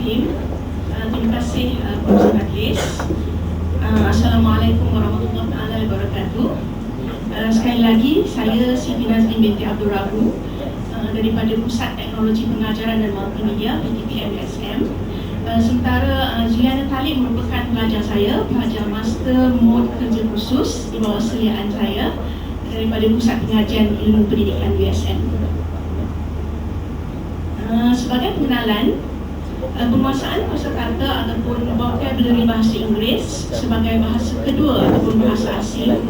Bismillahirrahmanirrahim. Terima kasih Profesor Adlis. Assalamualaikum warahmatullahi wabarakatuh. Sekali lagi, saya Siti Nazrin binti Abdul Rabu daripada Pusat Teknologi Pengajaran dan Multimedia PTPM-USM. Sementara Juliana Talib merupakan pelajar saya, pelajar master mod kerja khusus di bawah seliaan saya daripada Pusat Pengajian Ilmu Pendidikan USM. Sebagai pengenalan, penguasaan kosakata ataupun vocabulary bahasa Inggeris sebagai bahasa kedua ataupun bahasa asing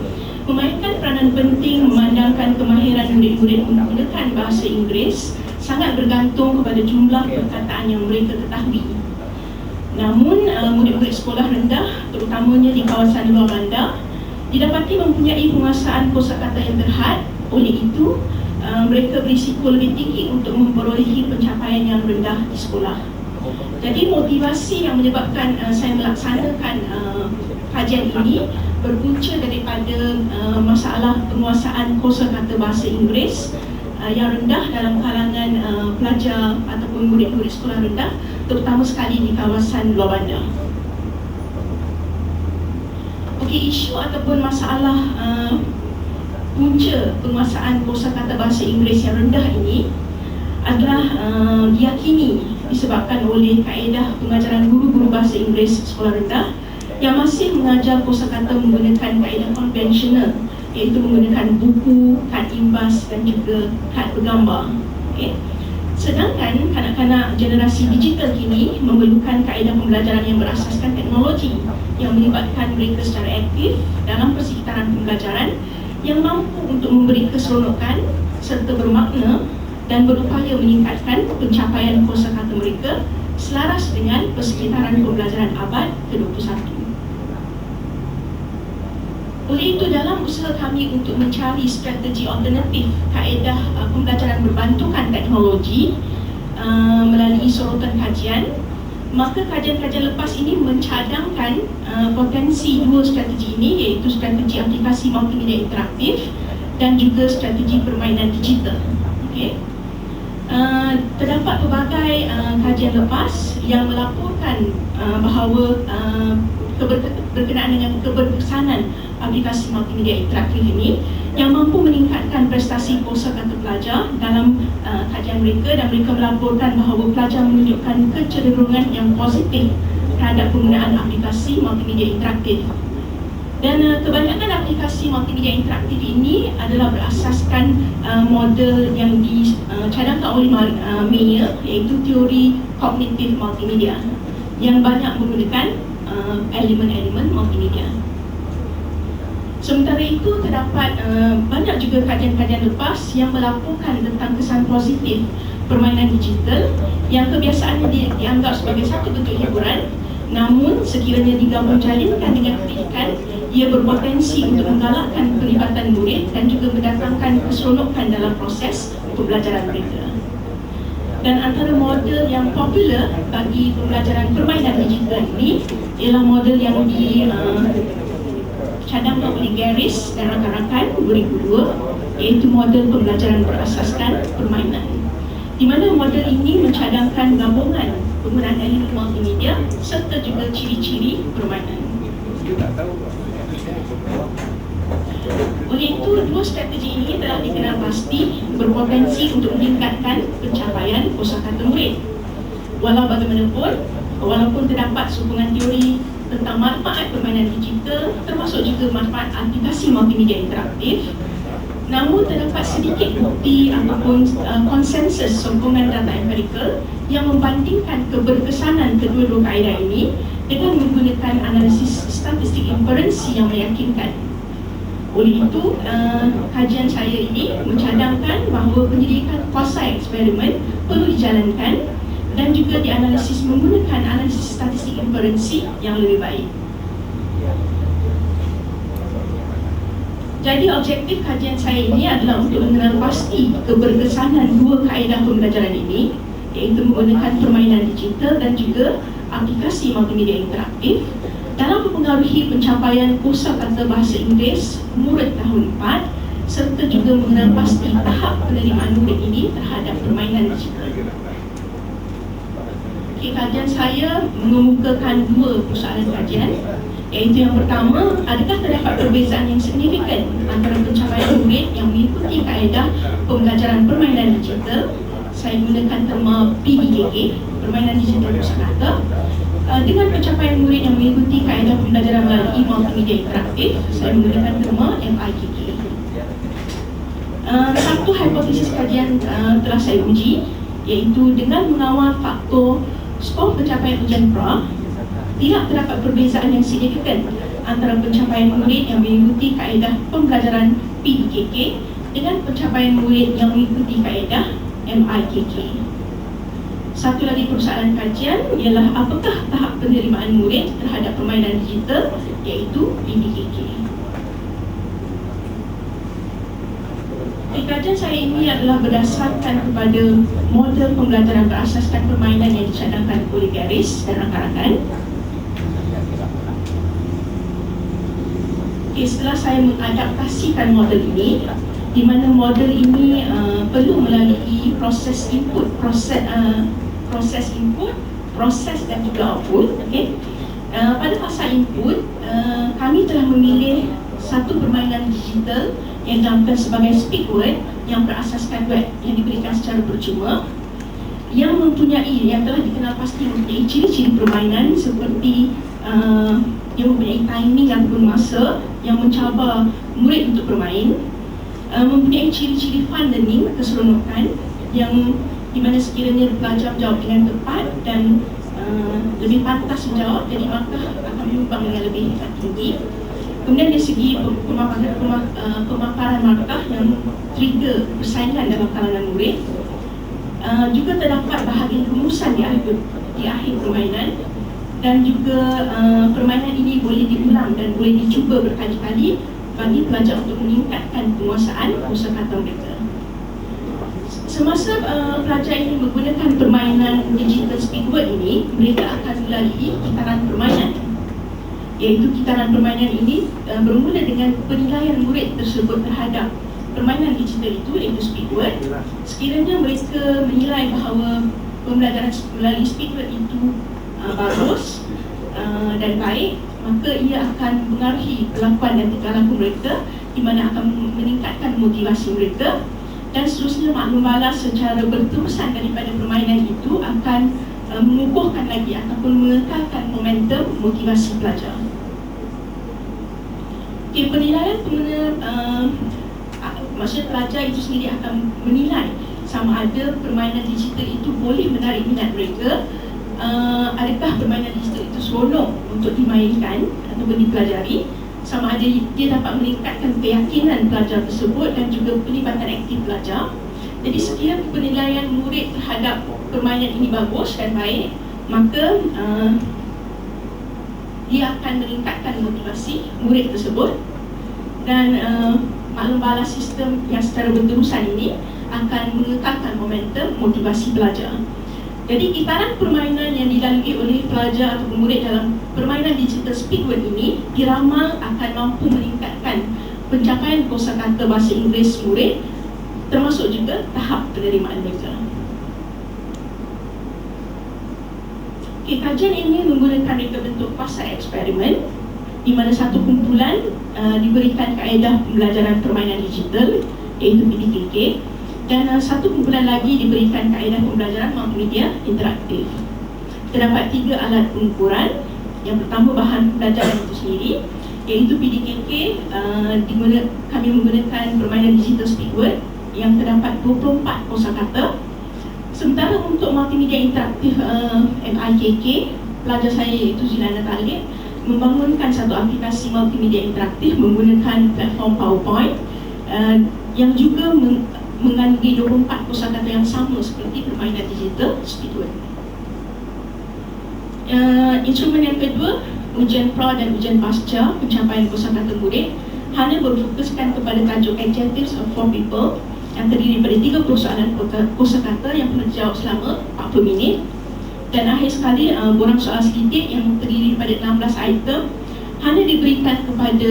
memainkan peranan penting memandangkan kemahiran murid-murid menggunakan bahasa Inggeris sangat bergantung kepada jumlah perkataan yang mereka ketahui. Namun, murid-murid sekolah rendah, terutamanya di kawasan luar bandar, didapati mempunyai penguasaan kosakata yang terhad. Oleh itu, mereka berisiko lebih tinggi untuk memperolehi pencapaian yang rendah di sekolah. Jadi motivasi yang menyebabkan saya melaksanakan kajian ini berpunca daripada masalah penguasaan kosakata bahasa Inggeris yang rendah dalam kalangan pelajar ataupun murid-murid sekolah rendah, terutama sekali di kawasan luar bandar. Okey, isu ataupun masalah punca penguasaan kosakata bahasa Inggeris yang rendah ini adalah diyakini disebabkan oleh kaedah pengajaran guru-guru bahasa Inggeris sekolah rendah yang masih mengajar kosakata menggunakan kaedah konvensional, iaitu menggunakan buku, kad imbas dan juga kad bergambar. Okay. Sedangkan kanak-kanak generasi digital kini memerlukan kaedah pembelajaran yang berasaskan teknologi yang melibatkan mereka secara aktif dalam persekitaran pembelajaran yang mampu untuk memberi keseronokan serta bermakna dan berupaya meningkatkan pencapaian kosakata mereka selaras dengan persekitaran pembelajaran abad ke-21. Oleh itu, dalam usaha kami untuk mencari strategi alternatif kaedah pembelajaran berbantukan teknologi melalui sorotan kajian, maka kajian-kajian lepas ini mencadangkan potensi dua strategi ini, iaitu strategi aplikasi multimedia interaktif dan juga strategi permainan digital. Okay. Terdapat pelbagai kajian lepas yang melaporkan bahawa berkenaan dengan keberkesanan aplikasi multimedia interaktif ini yang mampu meningkatkan prestasi kosakata pelajar dalam kajian mereka, dan mereka melaporkan bahawa pelajar menunjukkan kecenderungan yang positif terhadap penggunaan aplikasi multimedia interaktif. Dan kebanyakan aplikasi multimedia interaktif ini adalah berasaskan model yang dicadangkan oleh Meyer, iaitu teori kognitif multimedia yang banyak menggunakan elemen-elemen multimedia. Sementara itu, terdapat banyak juga kajian-kajian lepas yang melaporkan tentang kesan positif permainan digital yang kebiasaannya dianggap sebagai satu bentuk hiburan, namun sekiranya digabung jalinkan dengan pendidikan, ia berpotensi untuk menggalakkan pelibatan murid dan juga mendatangkan keseronokan dalam proses pembelajaran mereka. Dan antara model yang popular bagi pembelajaran permainan digital ini ialah model yang dicadangkan oleh Garris dan rakan-rakan 2002, iaitu model pembelajaran berasaskan permainan, di mana model ini mencadangkan gabungan penggunaan elemen multimedia serta juga ciri-ciri permainan. Oleh itu, dua strategi ini telah dikenal pasti berpotensi untuk meningkatkan pencapaian kosakata murid. Walau bagaimanapun, walaupun terdapat sokongan teori tentang manfaat permainan digital termasuk juga manfaat aplikasi multimedia interaktif, namun terdapat sedikit bukti ataupun konsensus sokongan data empirikal yang membandingkan keberkesanan kedua-dua kaedah ini dengan menggunakan analisis statistik inferensi yang meyakinkan. Oleh itu, kajian saya ini mencadangkan bahawa penyelidikan kuasa eksperimen perlu dijalankan dan juga dianalisis menggunakan analisis statistik inferensi yang lebih baik. Jadi objektif kajian saya ini adalah untuk mengenal pasti keberkesanan dua kaedah pembelajaran ini, iaitu menggunakan permainan digital dan juga aplikasi multimedia interaktif dalam mempengaruhi pencapaian kosakata bahasa Inggeris murid tahun 4, serta juga mengenal pasti tahap penerimaan murid ini terhadap permainan digital. Kajian saya mengemukakan dua persoalan kajian, iaitu yang pertama, adakah terdapat perbezaan yang signifikan antara pencapaian murid yang mengikuti kaedah pembelajaran permainan digital, saya gunakan terma PDKK, permainan digital pusakata, dengan pencapaian murid yang mengikuti kaedah pembelajaran melalui multimedia interaktif, saya menggunakan terma MIKK. Satu hipotesis kajian telah saya uji, iaitu dengan mengawal faktor skor pencapaian ujian pra, tidak terdapat perbezaan yang signifikan antara pencapaian murid yang mengikuti kaedah pembelajaran PDKK dengan pencapaian murid yang mengikuti kaedah MIKK. Satu lagi persoalan kajian ialah apakah tahap penerimaan murid terhadap permainan digital, iaitu PDKK. Kajian saya ini adalah berdasarkan kepada model pembelajaran berasaskan permainan yang dicadangkan oleh garis dan rakan-rakan. Setelah saya mengadaptasikan model ini, di mana model ini perlu melalui proses input, proses dan juga output. Pada fasa input, kami telah memilih satu permainan digital yang dinamakan sebagai speedword yang berasaskan web yang diberikan secara percuma, yang telah dikenal pasti mempunyai ciri-ciri permainan seperti yang mempunyai timing ataupun masa yang mencabar murid untuk bermain, mempunyai ciri-ciri fun learning, keseronokan, yang di mana sekiranya pelajar menjawab dengan tepat dan lebih pantas menjawab, jadi maka akan menyumbang dengan lebih tinggi. Kemudian dari segi pemaparan markah yang trigger persaingan dalam kalangan murid, juga terdapat bahagian rumusan di akhir permainan, dan juga permainan ini boleh diulang dan boleh dicuba berkali-kali bagi pelajar untuk meningkatkan penguasaan kosakata mereka. Semasa pelajar ini menggunakan permainan digital speedword ini, mereka akan melalui kitaran permainan, iaitu kitaran permainan ini bermula dengan penilaian murid tersebut terhadap permainan digital itu, iaitu speedword. Sekiranya mereka menilai bahawa pembelajaran melalui speedword itu bagus dan baik, maka ia akan mengaruhi kelakuan dan tingkah laku mereka, di mana akan meningkatkan motivasi mereka, dan seterusnya maklum balas secara berterusan daripada permainan itu akan mengukuhkan lagi ataupun mengekalkan momentum motivasi pelajar. Penilaian maksudnya pelajar itu sendiri akan menilai sama ada permainan digital itu boleh menarik minat mereka, adakah permainan digital itu seronok untuk dimainkan ataupun dipelajari, sama ada dia dapat meningkatkan keyakinan pelajar tersebut dan juga pelibatan aktif pelajar. Jadi sekiranya penilaian murid terhadap permainan ini bagus dan baik, maka dia akan meningkatkan motivasi murid tersebut, dan maklum balas sistem yang secara berterusan ini akan mengekalkan momentum motivasi pelajar. Jadi kitaran permainan yang dilalui oleh pelajar atau murid dalam permainan digital speedword ini diramal akan mampu meningkatkan pencapaian kosakata bahasa Inggeris murid, termasuk juga tahap penerimaan mereka. Kajian ini menggunakan reka bentuk fasa eksperimen, di mana satu kumpulan diberikan kaedah pembelajaran permainan digital, iaitu PDKK, dan satu kumpulan lagi diberikan kaedah pembelajaran multimedia interaktif. Terdapat 3 alat pengukuran. Yang pertama, bahan pembelajaran itu sendiri, iaitu PDKK, di mana kami menggunakan permainan digital speedword yang terdapat 24 kosakata. Sementara untuk multimedia interaktif MIKK, pelajar saya iaitu Zilana Talib membangunkan satu aplikasi multimedia interaktif menggunakan platform PowerPoint yang juga mengandungi 24 kosakata yang sama seperti permainan digital speedword. Instrumen yang kedua, ujian pra dan ujian pasca pencapaian kosakata murid, hanya berfokuskan kepada tajuk adjectives of 4 people yang terdiri daripada 3 persoalan kosakata yang perlu dijawab selama 40 minit. Dan akhir sekali, borang soal sedikit yang terdiri daripada 16 item hanya diberikan kepada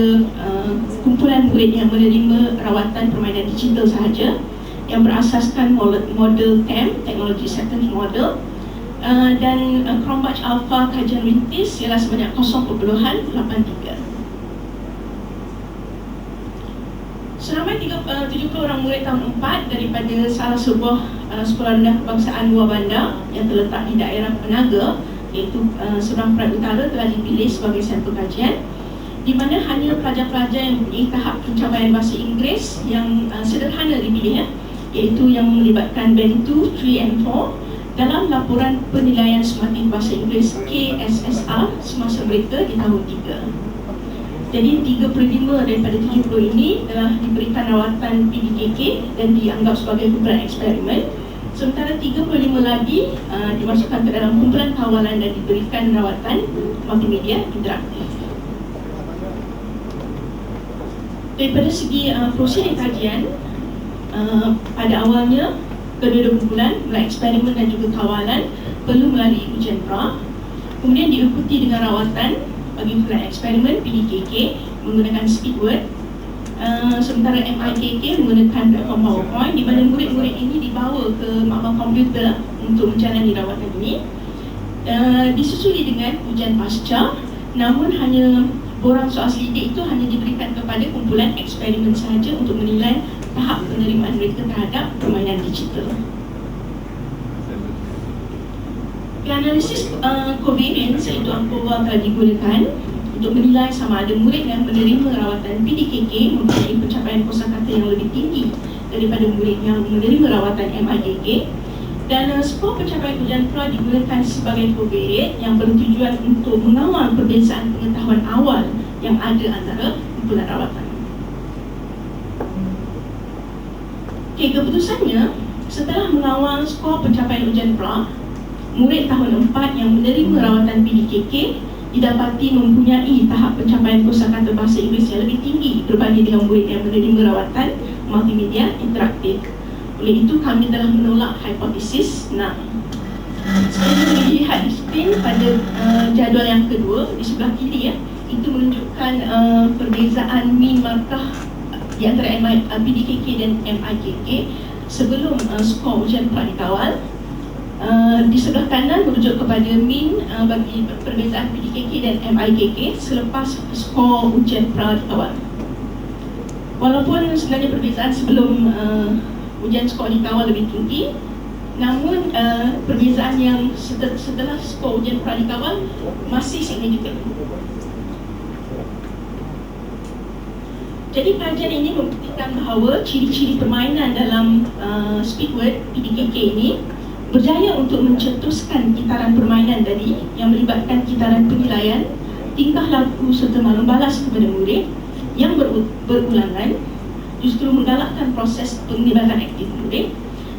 kumpulan murid yang menerima rawatan permainan digital sahaja, yang berasaskan model TAM, Technology Acceptance Model, dan Cronbach Alpha kajian rintis ialah sebanyak 0.83. Seramai 70 orang murid tahun 4 daripada salah sebuah sekolah rendah kebangsaan luar bandar yang terletak di daerah Penaga, iaitu Seberang Perak Utara, telah dipilih sebagai sampel kajian, di mana hanya pelajar-pelajar yang mempunyai tahap pencapaian bahasa Inggeris yang sederhana dipilih, iaitu yang melibatkan band 2, 3 and 4 dalam laporan penilaian sumatif bahasa Inggeris KSSR semasa mereka di tahun 3. Jadi 35 daripada 70 ini telah diberikan rawatan PDKK dan dianggap sebagai kumpulan eksperimen, sementara 35 lagi dimasukkan ke dalam kumpulan kawalan dan diberikan rawatan multimedia interaktif. Daripada segi prosedur kajian, pada awalnya kedua-dua kumpulan, mulai eksperimen dan juga kawalan, perlu melalui ujian pra, kemudian diikuti dengan rawatan bagi kumpulan eksperimen PDKK menggunakan Speedword, sementara MIKK menggunakan platform PowerPoint, di mana murid-murid ini dibawa ke makmal komputer untuk menjalani rawatan ini, disusuli dengan ujian pasca. Namun hanya borang soal selidik itu hanya diberikan kepada kumpulan eksperimen sahaja untuk menilai tahap penerimaan mereka terhadap permainan digital. Analisis covariance iaitu ANCOVA telah digunakan untuk menilai sama ada murid yang menerima rawatan PDKK mempunyai pencapaian kosakata yang lebih tinggi daripada murid yang menerima rawatan MIKK, dan skor pencapaian ujian pra digunakan sebagai covariate yang bertujuan untuk mengawal perbezaan pengetahuan awal yang ada antara kumpulan rawatan. Keputusannya, setelah mengawal skor pencapaian ujian pra, murid tahun 4 yang menerima rawatan PDKK didapati mempunyai tahap pencapaian kosakata bahasa Inggeris yang lebih tinggi berbanding dengan murid yang menerima rawatan multimedia interaktif. Oleh itu, kami telah menolak hipotesis. Seperti yang dilihat di skrin pada jadual yang kedua di sebelah kiri, itu menunjukkan perbezaan mean markah di antara PDKK dan MIKK sebelum skor ujian pra dikawal. Di sebelah kanan merujuk kepada mean bagi perbezaan PDKK dan MIKK selepas skor ujian pra dikawal. Walaupun sebenarnya perbezaan sebelum ujian skor dikawal lebih tinggi, namun perbezaan yang setelah skor ujian pra dikawal masih signifikan. Jadi kajian ini membuktikan bahawa ciri-ciri permainan dalam Speedword PDKK ini berjaya untuk mencetuskan kitaran permainan tadi yang melibatkan kitaran penilaian, tingkah laku serta maklum balas kepada murid yang berulangan, justru menggalakkan proses penglibatan aktif murid,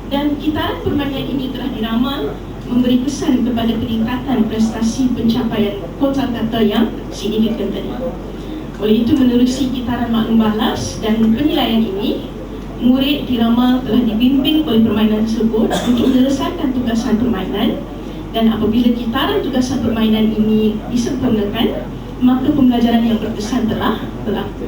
dan kitaran permainan ini telah diramal memberi kesan kepada peningkatan prestasi pencapaian kosakata yang signifikan tadi. Oleh itu, menerusi kitaran maklum balas dan penilaian ini, murid diramal telah dibimbing oleh permainan tersebut untuk menyelesaikan tugasan permainan, dan apabila kitaran tugasan permainan ini disempurnakan, maka pembelajaran yang berkesan telah berlaku.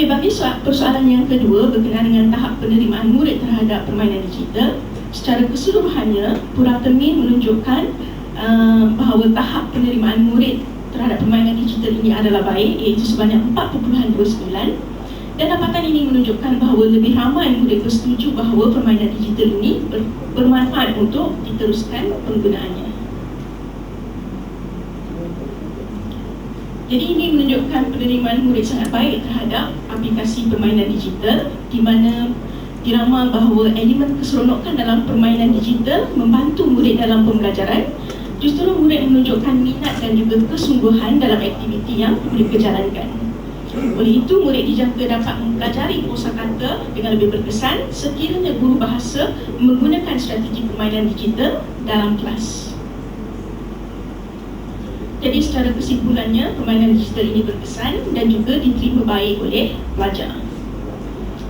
Bagi persoalan yang kedua berkenaan dengan tahap penerimaan murid terhadap permainan digital, secara keseluruhannya purata mean menunjukkan bahawa tahap penerimaan murid terhadap permainan digital ini adalah baik, iaitu sebanyak 4.29, dan dapatan ini menunjukkan bahawa lebih ramai murid bersetuju bahawa permainan digital ini bermanfaat untuk diteruskan penggunaannya. Jadi ini menunjukkan penerimaan murid sangat baik terhadap aplikasi permainan digital, di mana diramal bahawa elemen keseronokan dalam permainan digital membantu murid dalam pembelajaran. Justru murid menunjukkan minat dan juga kesungguhan dalam aktiviti yang mereka jalankan. Oleh itu, murid dijangka dapat mempelajari kosakata dengan lebih berkesan sekiranya guru bahasa menggunakan strategi permainan digital dalam kelas. Jadi secara kesimpulannya, permainan digital ini berkesan dan juga diterima baik oleh pelajar.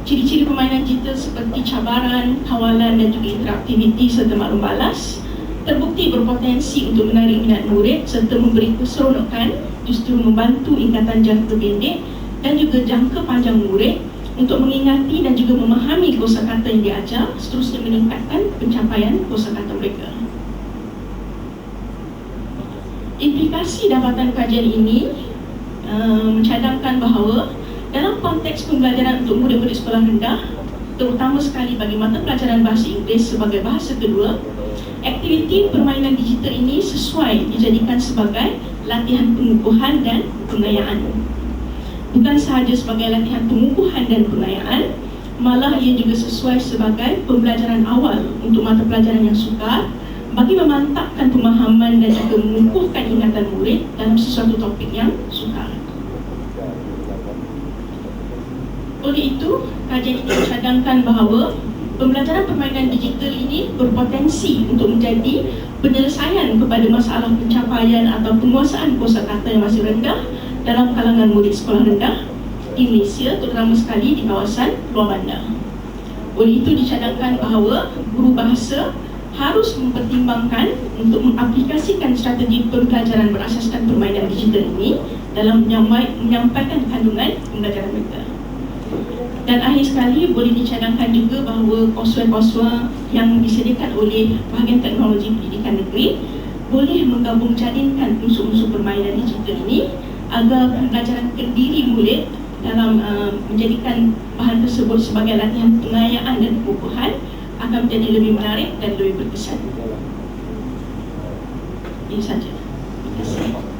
Ciri-ciri permainan digital seperti cabaran, kawalan dan juga interaktiviti serta maklum balas terbukti berpotensi untuk menarik minat murid serta memberi keseronokan, justru membantu ingatan jangka pendek dan juga jangka panjang murid untuk mengingati dan juga memahami kosakata yang diajar, seterusnya meningkatkan pencapaian kosakata mereka. Implikasi dapatan kajian ini mencadangkan bahawa dalam konteks pembelajaran untuk murid-murid sekolah rendah, terutama sekali bagi mata pelajaran bahasa Inggeris sebagai bahasa kedua, aktiviti permainan digital ini sesuai dijadikan sebagai latihan pengukuhan dan pengayaan. Bukan sahaja sebagai latihan pengukuhan dan pengayaan, malah ia juga sesuai sebagai pembelajaran awal untuk mata pelajaran yang sukar bagi memantapkan pemahaman dan juga mengukuhkan ingatan murid dalam sesuatu topik yang sukar. Oleh itu, kajian ini mencadangkan bahawa pembelajaran permainan digital ini berpotensi untuk menjadi penyelesaian kepada masalah pencapaian atau penguasaan kosakata yang masih rendah dalam kalangan murid sekolah rendah di Malaysia, terutama sekali di kawasan luar bandar. Oleh itu dicadangkan bahawa guru bahasa harus mempertimbangkan untuk mengaplikasikan strategi pembelajaran berasaskan permainan digital ini dalam menyampaikan kandungan pembelajaran mereka. Dan akhir sekali boleh dicadangkan juga bahawa kosua-kosua yang disediakan oleh bahagian teknologi pendidikan negeri boleh menggabung jarinkan unsur-unsur permainan digital ini agar pembelajaran kendiri murid dalam menjadikan bahan tersebut sebagai latihan pengayaan dan pengukuhan akan menjadi lebih menarik dan lebih berkesan. Ini saja. Terima kasih.